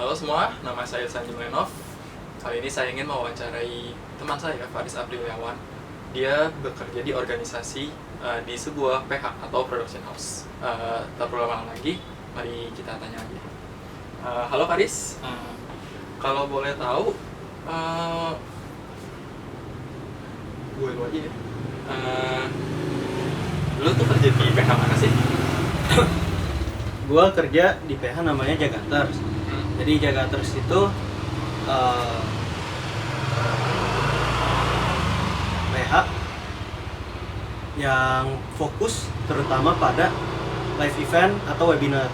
Halo semua, nama saya Sanjim Lenov. Kali ini saya ingin mewawancarai teman saya, Faris Apriliawan. Dia bekerja di organisasi di sebuah PH atau production house. Tak perlu lama lagi, mari kita tanya aja. Halo Faris, kalau boleh tahu, gue lu aja ya. Lu tuh kerja di PH mana sih? Gua kerja di PH namanya Jagaters. Jadi Jagaters itu PH yang fokus terutama pada live event atau webinar.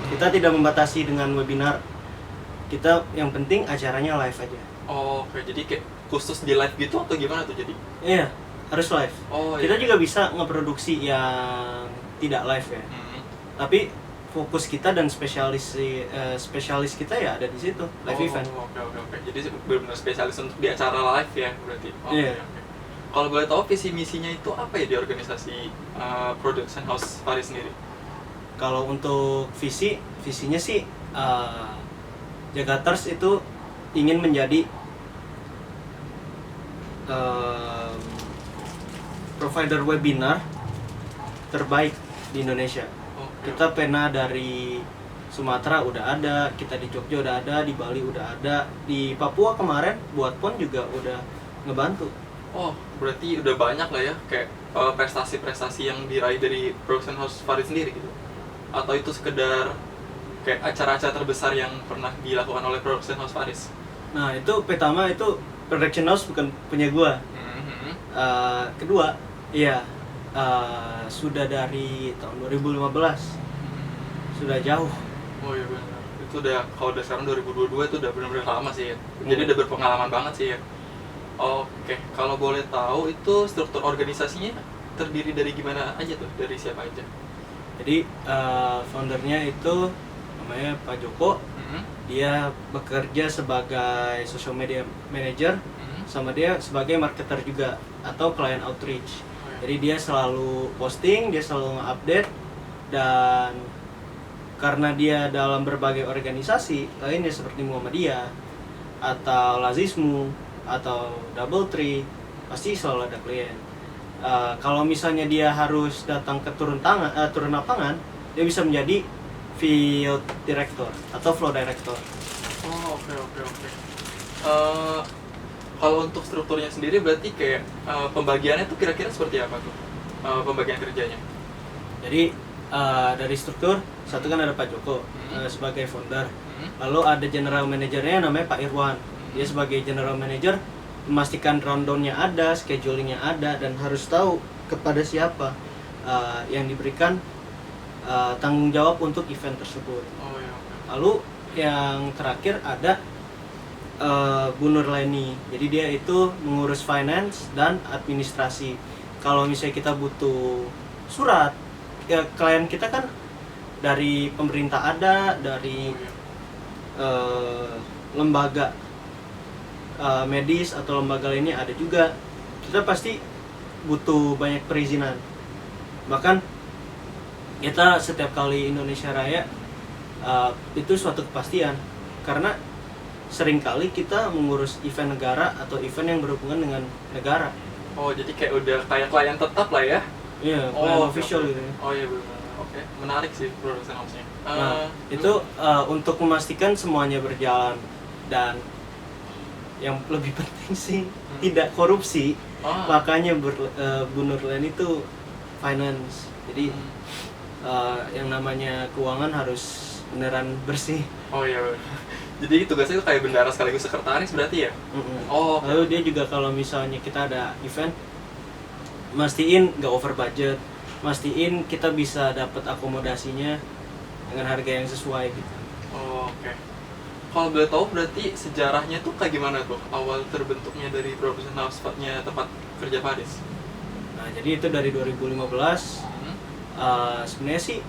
Kita tidak membatasi dengan webinar. Kita yang penting acaranya live aja. Oh, oke. Jadi kayak khusus di live gitu atau gimana tuh jadi? Iya, harus live. Oh, Kita iya. juga bisa ngeproduksi yang tidak live ya. Tapi fokus kita dan spesialis kita ya ada di situ, live event. Oke. Jadi benar-benar spesialis untuk di acara live ya berarti. Iya. Oke. Kalau boleh tahu visi misinya itu apa ya di organisasi Production House Faris sendiri? Kalau untuk visinya sih Jagaters itu ingin menjadi provider webinar terbaik di Indonesia. Kita pernah dari Sumatera udah ada, kita di Jogja udah ada, di Bali udah ada, di Papua kemarin buat PON juga udah ngebantu. Oh, berarti udah banyak lah ya kayak prestasi-prestasi yang diraih dari Production House Faris sendiri gitu. Atau itu sekedar kayak acara-acara terbesar yang pernah dilakukan oleh Production House Faris? Nah itu pertama itu production house bukan punya gua. Kedua, iya sudah dari tahun 2015, sudah jauh. Oh iya benar. Itu udah kalau udah sekarang 2022 itu udah benar-benar lama sih ya. Jadi udah berpengalaman banget sih ya. Oke, kalau boleh tahu itu struktur organisasinya terdiri dari gimana aja tuh? Dari siapa aja? Jadi foundernya itu namanya Pak Joko. Dia bekerja sebagai social media manager, sama dia sebagai marketer juga atau client outreach. Jadi dia selalu posting, dia selalu nge-update, dan karena dia dalam berbagai organisasi lainnya seperti Muhammadiyah atau Lazismu atau Doubletree, pasti selalu ada klien. Kalau misalnya dia harus datang ke turun lapangan, dia bisa menjadi field director atau flow director. Oh, oke. Kalau untuk strukturnya sendiri berarti kayak pembagiannya tuh kira-kira seperti apa tuh? Pembagian kerjanya? Jadi dari struktur, satu kan ada Pak Joko sebagai founder. Lalu ada general manajernya namanya Pak Irwan. Dia sebagai general manager memastikan rundown-nya ada, schedulingnya ada, dan harus tahu kepada siapa yang diberikan tanggung jawab untuk event tersebut. Oh iya. Lalu yang terakhir ada Bu Nurleni. Jadi dia itu mengurus finance dan administrasi. Kalau misalnya kita butuh surat, ya klien kita kan dari pemerintah ada, dari lembaga medis atau lembaga lainnya ada juga. Kita pasti butuh banyak perizinan. Bahkan kita setiap kali Indonesia Raya itu suatu kepastian, karena seringkali kita mengurus event negara atau event yang berhubungan dengan negara. Oh, jadi kayak udah kayak klien tetap lah ya? Iya, klien official gitu ya. Oh iya benar. Oke, menarik sih production house-nya. Nah, itu untuk memastikan semuanya berjalan, dan yang lebih penting sih tidak korupsi. Makanya Bu Nurlen itu finance. Jadi yang namanya keuangan harus beneran bersih. Oh iya. Jadi tugasnya itu kayak bendara sekaligus sekretaris berarti ya? Oh. Lalu dia juga kalau misalnya kita ada event, mastiin nggak over budget, mastiin kita bisa dapat akomodasinya dengan harga yang sesuai gitu. Oh, oke. Kalau boleh tahu berarti sejarahnya tuh kayak gimana tuh awal terbentuknya dari production house-nya tempat kerja Faris? Nah jadi itu dari 2015. Sebenarnya sih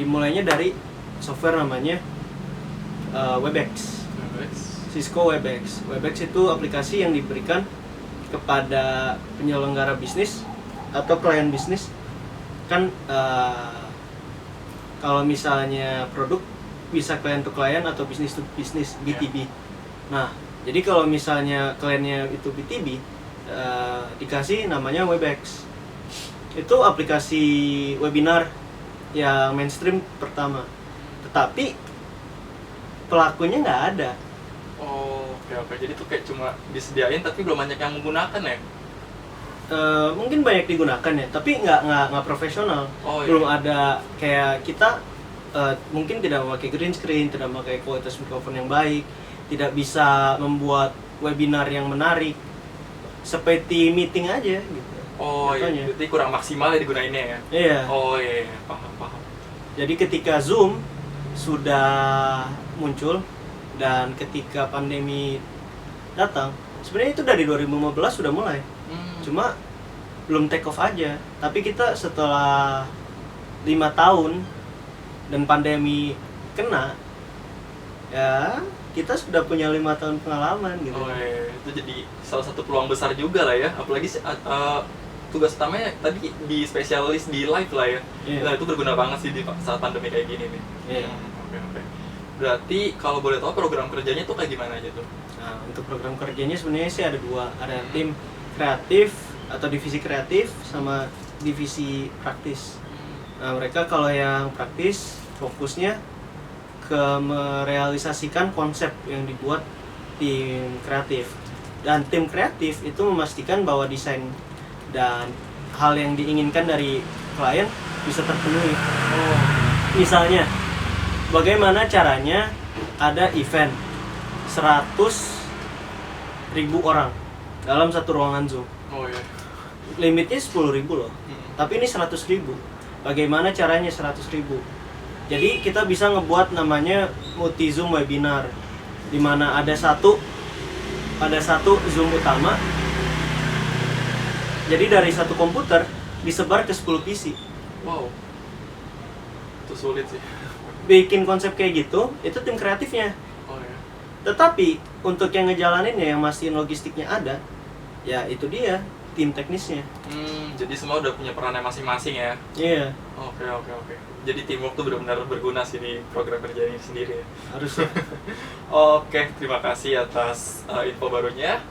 dimulainya dari software namanya Webex. Cisco Webex. Webex itu aplikasi yang diberikan kepada penyelenggara bisnis atau klien bisnis. Kan kalau misalnya produk bisa client to client atau business to business B2B. Nah, jadi kalau misalnya kliennya itu B2B, dikasih namanya Webex. Itu aplikasi webinar yang mainstream pertama. Tetapi pelakunya nggak ada. Oh, oke. Jadi tuh kayak cuma disediain tapi belum banyak yang menggunakan ya? Mungkin banyak digunakan ya, tapi nggak profesional. Oh, iya. Belum ada kayak kita mungkin tidak memakai green screen, tidak memakai kualitas mikrofon yang baik, tidak bisa membuat webinar yang menarik, seperti meeting aja gitu. Oh iya, Contohnya. berarti kurang maksimal ya digunainnya ya? Iya. Oh iya, paham. Jadi ketika Zoom sudah muncul dan ketika pandemi datang, sebenarnya itu dari 2015 sudah mulai. Cuma belum take off aja. Tapi kita setelah 5 tahun dan pandemi kena, ya kita sudah punya 5 tahun pengalaman gitu. Oh iya, itu jadi salah satu peluang besar juga lah ya. Apalagi tugas utamanya tadi di spesialis di live lah ya. Iya. Nah itu berguna banget sih di saat pandemi kayak gini nih. Iya. Oke. Berarti kalau boleh tahu program kerjanya tuh kayak gimana aja tuh? Nah, untuk program kerjanya sebenarnya sih ada dua, ada tim kreatif atau divisi kreatif sama divisi praktis. Nah, mereka kalau yang praktis fokusnya ke merealisasikan konsep yang dibuat tim kreatif. Dan tim kreatif itu memastikan bahwa desain dan hal yang diinginkan dari klien bisa terpenuhi. Oh. Misalnya, bagaimana caranya ada event 100.000 orang dalam satu ruangan Zoom. Oh iya. Limitnya 10.000 loh. Tapi ini 100.000. Bagaimana caranya 100.000? Jadi kita bisa ngebuat namanya multi Zoom webinar, di mana ada satu Zoom utama. Jadi dari satu komputer disebar ke 10 PC. Wow. Itu sulit sih. Bikin konsep kayak gitu, itu tim kreatifnya. Oh iya. Tetapi untuk yang ngejalaninnya, yang mastiin logistiknya ada, ya itu dia tim teknisnya. Jadi semua udah punya perannya masing-masing ya. Iya, Oke. Jadi teamwork tuh benar-benar berguna sih di program kerja ini sendiri ya. harusnya. Oke, terima kasih atas info barunya.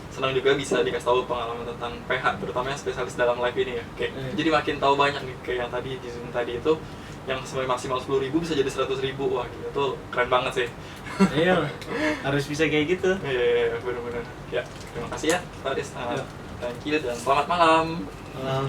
Senang juga bisa dikasih tahu pengalaman tentang PH, terutama yang spesialis dalam live ini ya. Oke. Jadi makin tahu banyak nih kayak yang tadi di Zoom tadi itu, yang sebenarnya maksimal 10.000 bisa jadi 100.000. Wah, gitu tuh keren banget sih. Iya, harus bisa kayak gitu. Iya, benar-benar. Ya, terima kasih ya, Faris. Ya. Thank you dan selamat malam. Malam.